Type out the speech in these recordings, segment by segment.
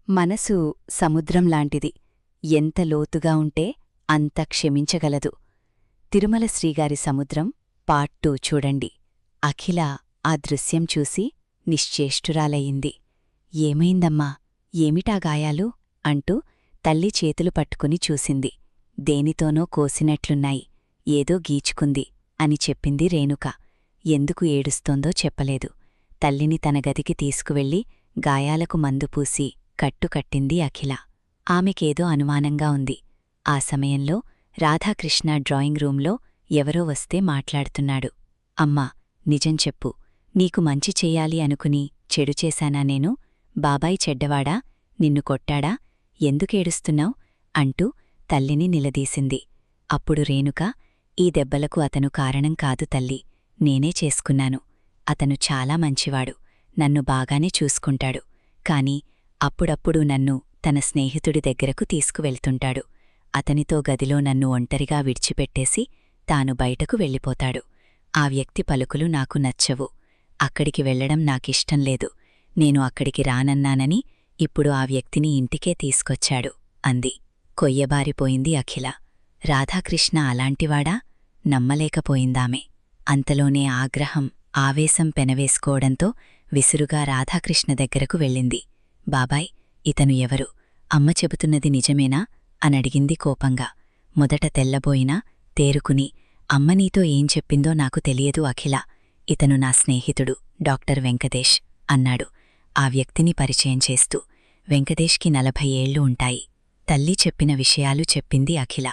మనసు సముద్రంలాంటిది. ఎంత లోతుగా ఉంటే అంత క్షమించగలదు. తిరుమల శ్రీగారి సముద్రం పార్ట్ 2 చూడండి. అఖిల ఆ దృశ్యం చూసి నిశ్చేష్టురాలయింది. ఏమైందమ్మా, ఏమిటా గాయాలు అంటూ తల్లి చేతులు పట్టుకుని చూసింది. దేనితోనో కోసినట్లున్నాయి, ఏదో గీచుకుంది అని చెప్పింది రేణుక. ఎందుకు ఏడుస్తోందో చెప్పలేదు. తల్లిని తన గదికి తీసుకువెళ్ళి గాయాలకు మందుపూసి కట్టుకట్టింది అఖిల. ఆమెకేదో అనుమానంగా ఉంది. ఆ సమయంలో రాధాకృష్ణ డ్రాయింగ్ రూంలో ఎవరో వస్తే మాట్లాడుతున్నాడు. అమ్మా, నిజం చెప్పు, నీకు మంచి చెయ్యాలి అనుకుని చెడు చేశానా నేను? బాబాయ్ చెడ్డవాడా? నిన్ను కొట్టాడా? ఎందుకేడుస్తున్నావ్ అంటూ తల్లిని నిలదీసింది. అప్పుడు రేణుక, ఈ దెబ్బలకు అతను కారణం కాదు తల్లి, నేనే చేసుకున్నాను. అతను చాలా మంచివాడు, నన్ను బాగానే చూసుకుంటాడు. కాని అప్పుడప్పుడు నన్ను తన స్నేహితుడి దగ్గరకు తీసుకువెళ్తుంటాడు. అతనితో గదిలో నన్ను ఒంటరిగా విడిచిపెట్టేసి తాను బయటకు వెళ్ళిపోతాడు. ఆ వ్యక్తి పలుకులు నాకు నచ్చవు. అక్కడికి వెళ్లడం నాకిష్టంలేదు. నేను అక్కడికి రానన్నానని ఇప్పుడు ఆ వ్యక్తిని ఇంటికే తీసుకొచ్చాడు అంది. కొయ్యబారిపోయింది అఖిల. రాధాకృష్ణ అలాంటివాడా? నమ్మలేకపోయిందామె. అంతలోనే ఆగ్రహం, ఆవేశం పెనవేసుకోవడంతో విసురుగా రాధాకృష్ణ దగ్గరకు వెళ్ళింది. బాబాయ్, ఇతను ఎవరు? అమ్మ చెబుతున్నది నిజమేనా అనడిగింది కోపంగా. మొదట తెల్లబోయినా తేరుకుని, అమ్మ నీతో ఏం చెప్పిందో నాకు తెలియదు అఖిల. ఇతను నా స్నేహితుడు డాక్టర్ వెంకటేష్ అన్నాడు ఆ వ్యక్తిని పరిచయం చేస్తూ. వెంకటేష్కి 40 ఏళ్లు ఉంటాయి. తల్లి చెప్పిన విషయాలు చెప్పింది అఖిల.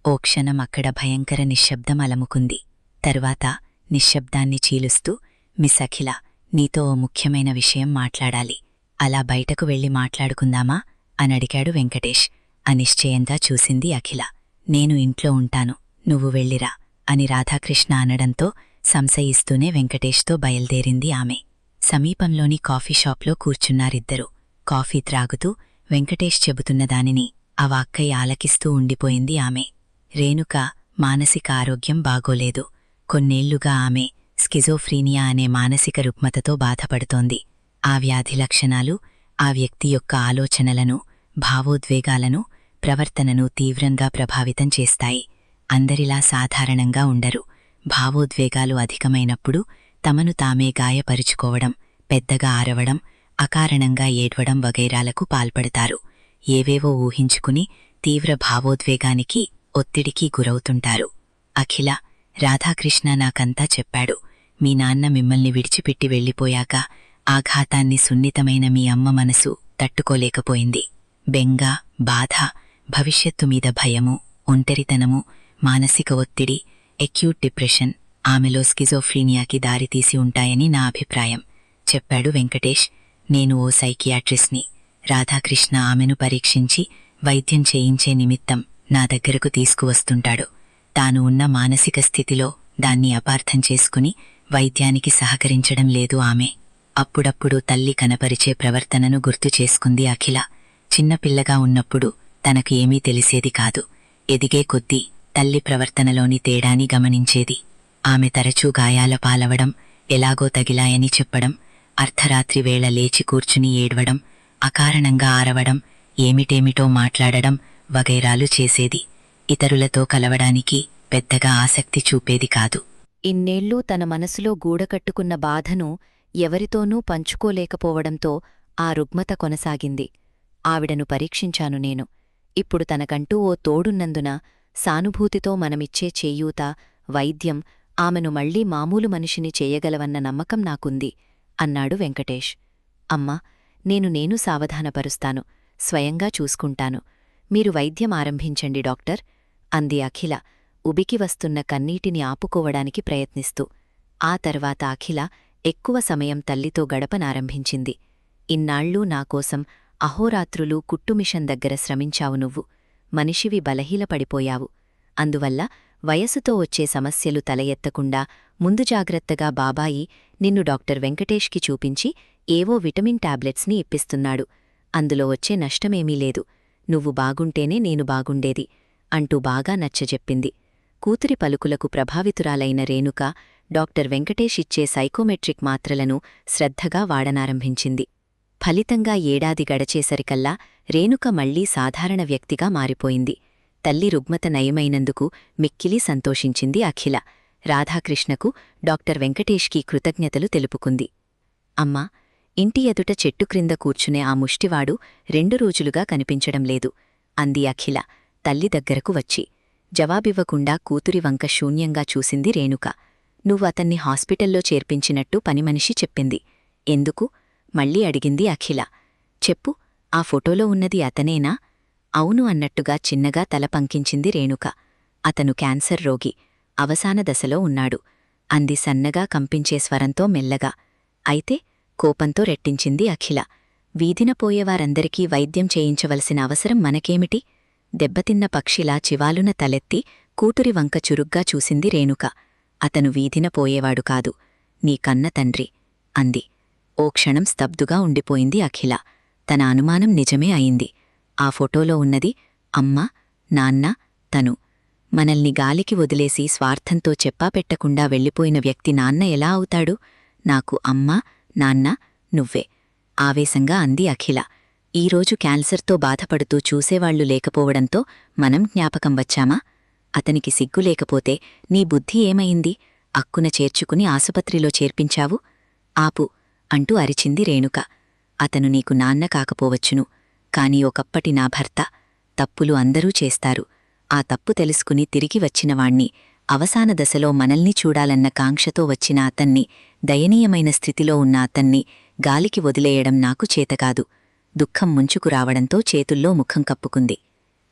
ఓ క్షణం అక్కడ భయంకర నిశ్శబ్దం అలముకుంది. తరువాత నిశ్శబ్దాన్ని చీలుస్తూ, మిస్ అఖిల, నీతో ఓ ముఖ్యమైన విషయం మాట్లాడాలి. అలా బయటకు వెళ్ళి మాట్లాడుకుందామా అనడిగాడు వెంకటేష్. అనిశ్చయంగా చూసింది అఖిల. నేను ఇంట్లో ఉంటాను, నువ్వు వెళ్ళిరా అని రాధాకృష్ణ అనడంతో సంశయిస్తూనే వెంకటేష్తో బయల్దేరింది ఆమె. సమీపంలోని కాఫీ షాప్లో కూర్చున్నారిద్దరూ. కాఫీ త్రాగుతూ వెంకటేష్ చెబుతున్న దానిని అవాక్కై ఆలకిస్తూ ఉండిపోయింది ఆమె. రేణుక మానసిక ఆరోగ్యం బాగోలేదు. కొన్నేళ్లుగా ఆమె స్కిజోఫ్రీనియా అనే మానసిక రుగ్మతతో బాధపడుతోంది. ఆ వ్యాధి లక్షణాలు ఆ వ్యక్తి యొక్క ఆలోచనలను, భావోద్వేగాలను, ప్రవర్తనను తీవ్రంగా ప్రభావితం చేస్తాయి. అందరిలా సాధారణంగా ఉండరు. భావోద్వేగాలు అధికమైనప్పుడు తమను తామే గాయపరుచుకోవడం, పెద్దగా అరవడం, అకారణంగా ఏడ్వడం వగైరాలకు పాల్పడతారు. ఏవేవో ఊహించుకుని తీవ్ర భావోద్వేగానికి, ఒత్తిడికి గురవుతుంటారు. అఖిల, రాధాకృష్ణ నాకంతా చెప్పాడు. మీ నాన్న మిమ్మల్ని విడిచిపెట్టి వెళ్ళిపోయాక ఆఘాతాన్ని సున్నితమైన మీ అమ్మ మనసు తట్టుకోలేకపోయింది. బెంగ, బాధ, భవిష్యత్తు మీద భయము, ఒంటరితనము, మానసిక ఒత్తిడి, ఎక్యూట్ డిప్రెషన్ ఆమెలో స్కిజోఫ్రీనియాకి దారితీసి ఉంటాయని నా అభిప్రాయం చెప్పాడు వెంకటేష్. నేను ఓ సైకియాట్రిస్ట్ని. రాధాకృష్ణ ఆమెను పరీక్షించి వైద్యం చేయించే నిమిత్తం నా దగ్గరకు తీసుకువస్తుంటాడు. తాను ఉన్న మానసిక స్థితిలో దాన్ని అపార్థం చేసుకుని వైద్యానికి సహకరించడం లేదు ఆమె. అప్పుడప్పుడు తల్లి కనపరిచే ప్రవర్తనను గుర్తు చేసుకుంది అఖిల. చిన్నపిల్లగా ఉన్నప్పుడు తనకు ఏమీ తెలిసేది కాదు. ఎదిగే కొద్దీ తల్లి ప్రవర్తనలోని తేడాని గమనించేది. ఆమె తరచూ గాయాల పాలవడం, ఎలాగో తగిలాయని చెప్పడం, అర్ధరాత్రి వేళ లేచి కూర్చుని ఏడ్వడం, అకారణంగా ఆరవడం, ఏమిటేమిటో మాట్లాడడం వగైరాలు చేసేది. ఇతరులతో కలవడానికి పెద్దగా ఆసక్తి చూపేది కాదు. ఇన్నేళ్లూ తన మనసులో గూడకట్టుకున్న బాధను ఎవరితోనూ పంచుకోలేకపోవడంతో ఆ రుగ్మత కొనసాగింది. ఆవిడను పరీక్షించాను నేను. ఇప్పుడు తనకంటూ ఓ తోడున్నందున సానుభూతితో మనమిచ్చే చేయూత, వైద్యం ఆమెను మళ్లీ మామూలు మనిషిని చేయగలవన్న నమ్మకం నాకుంది అన్నాడు వెంకటేష్. అమ్మా, నేను సావధానపరుస్తాను, స్వయంగా చూసుకుంటాను. మీరు వైద్యం ఆరంభించండి డాక్టర్ అంది అఖిల, ఉబికి వస్తున్న కన్నీటిని ఆపుకోవడానికి ప్రయత్నిస్తూ. ఆ తర్వాత అఖిల ఎక్కువ సమయం తల్లితో గడపనారంభించింది. ఇన్నాళ్ళూ నాకోసం అహోరాత్రులూ కుట్టుమిషన్ దగ్గర శ్రమించావు నువ్వు. మనిషివి బలహీనపడిపోయావు. అందువల్ల వయసుతో వచ్చే సమస్యలు తల ఎత్తకుండా ముందు జాగ్రత్తగా బాబాయి నిన్ను డాక్టర్ వెంకటేష్కి చూపించి ఏవో విటమిన్ టాబ్లెట్స్ని ఇప్పిస్తున్నాడు. అందులో వచ్చే నష్టమేమీ లేదు. నువ్వు బాగుంటేనే నేను బాగుండేది అంటూ బాగా నచ్చజెప్పింది. కూతురి పలుకులకు ప్రభావితురాలైన రేణుక డాక్టర్ వెంకటేష్ ఇచ్చే సైకోమెట్రిక్ మాత్రలను శ్రద్ధగా వాడనారంభించింది. ఫలితంగా ఏడాది గడచేసరికల్లా రేణుక మళ్లీ సాధారణ వ్యక్తిగా మారిపోయింది. తల్లి రుగ్మత నయమైనందుకు మిక్కిలి సంతోషించింది అఖిల. రాధాకృష్ణకు డాక్టర్ వెంకటేష్కి కృతజ్ఞతలు తెలుపుకుంది. అమ్మా, ఇంటి ఎదుట చెట్టు క్రింద కూర్చునే ఆ ముష్టివాడు 2 రోజులుగా కనిపించడం లేదు అంది అఖిల తల్లి దగ్గరకు వచ్చి. జవాబివ్వకుండా కూతురి వంక శూన్యంగా చూసింది రేణుక. నువ్వు అతన్ని హాస్పిటల్లో చేర్పించినట్టు పనిమనిషి చెప్పింది. ఎందుకు? మళ్ళీ అడిగింది అఖిల. చెప్పు, ఆ ఫోటోలో ఉన్నది అతనేనా? అవును అన్నట్టుగా చిన్నగా తల పంకించింది రేణుక. అతను క్యాన్సర్ రోగి, అవసాన దశలో ఉన్నాడు అంది సన్నగా కంపించే స్వరంతో మెల్లగా. అయితే? కోపంతో రెట్టించింది అఖిల. వీధిన పోయేవారందరికీ వైద్యం చేయించవలసిన అవసరం మనకేమిటి? దెబ్బతిన్న పక్షిలా చివాలున తలెత్తి కూతురి వంక చురుగ్గా చూసింది రేణుక. అతను వీధిన పోయేవాడు కాదు, నీ కన్న తండ్రి అంది. ఓ క్షణం స్తబ్దుగా ఉండిపోయింది అఖిల. తన అనుమానం నిజమే అయింది. ఆ ఫోటోలో ఉన్నది అమ్మ, నాన్న, తను. మనల్ని గాలికి వదిలేసి స్వార్థంతో చెప్పాపెట్టకుండా వెళ్ళిపోయిన వ్యక్తి నాన్న ఎలా అవుతాడు? నాకు అమ్మ, నాన్న, నువ్వే ఆవేశంగా అంది అఖిల. ఈరోజు క్యాన్సర్తో బాధపడుతూ చూసేవాళ్లు లేకపోవడంతో మనం జ్ఞాపకం వచ్చామా? అతనికి సిగ్గు లేకపోతే నీ బుద్ధి ఏమయింది? అక్కున చేర్చుకుని ఆసుపత్రిలో చేర్పించావు? ఆపు అంటూ అరిచింది రేణుక. అతను నీకు నాన్న కాకపోవచ్చును, కాని ఒకప్పటి నా భర్త. తప్పులు అందరూ చేస్తారు. ఆ తప్పు తెలుసుకుని తిరిగి వచ్చినవాణ్ణి, అవసాన దశలో మనల్ని చూడాలన్న కాంక్షతో వచ్చిన అతన్ని, దయనీయమైన స్థితిలో ఉన్న అతన్ని గాలికి వదిలేయడం నాకు చేతకాదు. దుఃఖం ముంచుకు రావడంతో చేతుల్లో ముఖం కప్పుకుంది.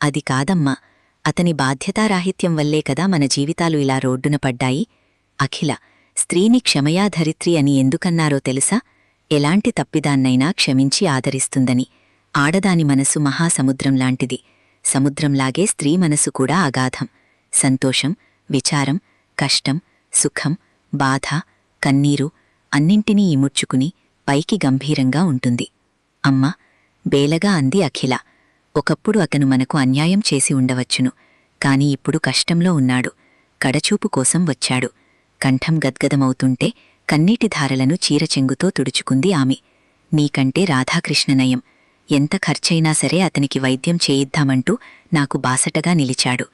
అది కాదమ్మా, అతని బాధ్యతారాహిత్యం వల్లే కదా మన జీవితాలు ఇలా రోడ్డున పడ్డాయి. అఖిల, స్త్రీని క్షమయాధరిత్రి అని ఎందుకన్నారో తెలుసా? ఎలాంటి తప్పిదాన్నైనా క్షమించి ఆదరిస్తుందని. ఆడదాని మనసు మహాసముద్రంలాంటిది. సముద్రంలాగే స్త్రీ మనసు కూడా అగాధం. సంతోషం, విచారం, కష్టం, సుఖం, బాధ, కన్నీరు అన్నింటినీ ఇముడ్చుకుని పైకి గంభీరంగా ఉంటుంది. అమ్మా, బేలగా అంది అఖిల. ఒకప్పుడు అతను మనకు అన్యాయం చేసి ఉండవచ్చును, కాని ఇప్పుడు కష్టంలో ఉన్నాడు. కడచూపు కోసం వచ్చాడు. కంఠం గద్గదమవుతుంటే కన్నీటిధారలను చీరచెంగుతో తుడుచుకుంది ఆమె. నీకంటే రాధాకృష్ణనయం. ఎంత ఖర్చైనా సరే అతనికి వైద్యం చేయిద్దామంటూ నాకు బాసటగా నిలిచాడు.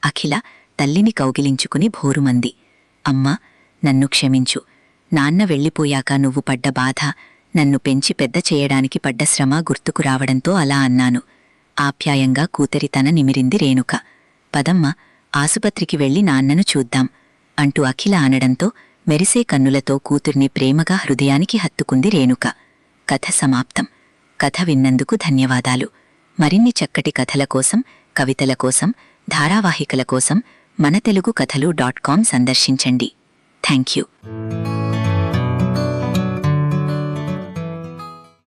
అఖిల తల్లిని కౌగిలించుకుని భోరుమంది. అమ్మా, నన్ను క్షమించు. నాన్న వెళ్ళిపోయాక నువ్వు పడ్డ బాధ, నన్ను పెంచి పెద్ద చేయడానికి పడ్డ శ్రమ గుర్తుకు రావడంతో అలా అన్నాను. ఆప్యాయంగా కూతురితన నిమిరింది రేణుక. పదమ్మ, ఆసుపత్రికి వెళ్లి నాన్నను చూద్దాం అంటూ అఖిల అనడంతో మెరిసే కన్నులతో కూతుర్ని ప్రేమగా హృదయానికి హత్తుకుంది రేణుక. కథ సమాప్తం. కథ విన్నందుకు ధన్యవాదాలు. మరిన్ని చక్కటి కథల కోసం, కవితల కోసం, ధారావాహికల కోసం మన తెలుగు కథలు.com సందర్శించండి. Thank you.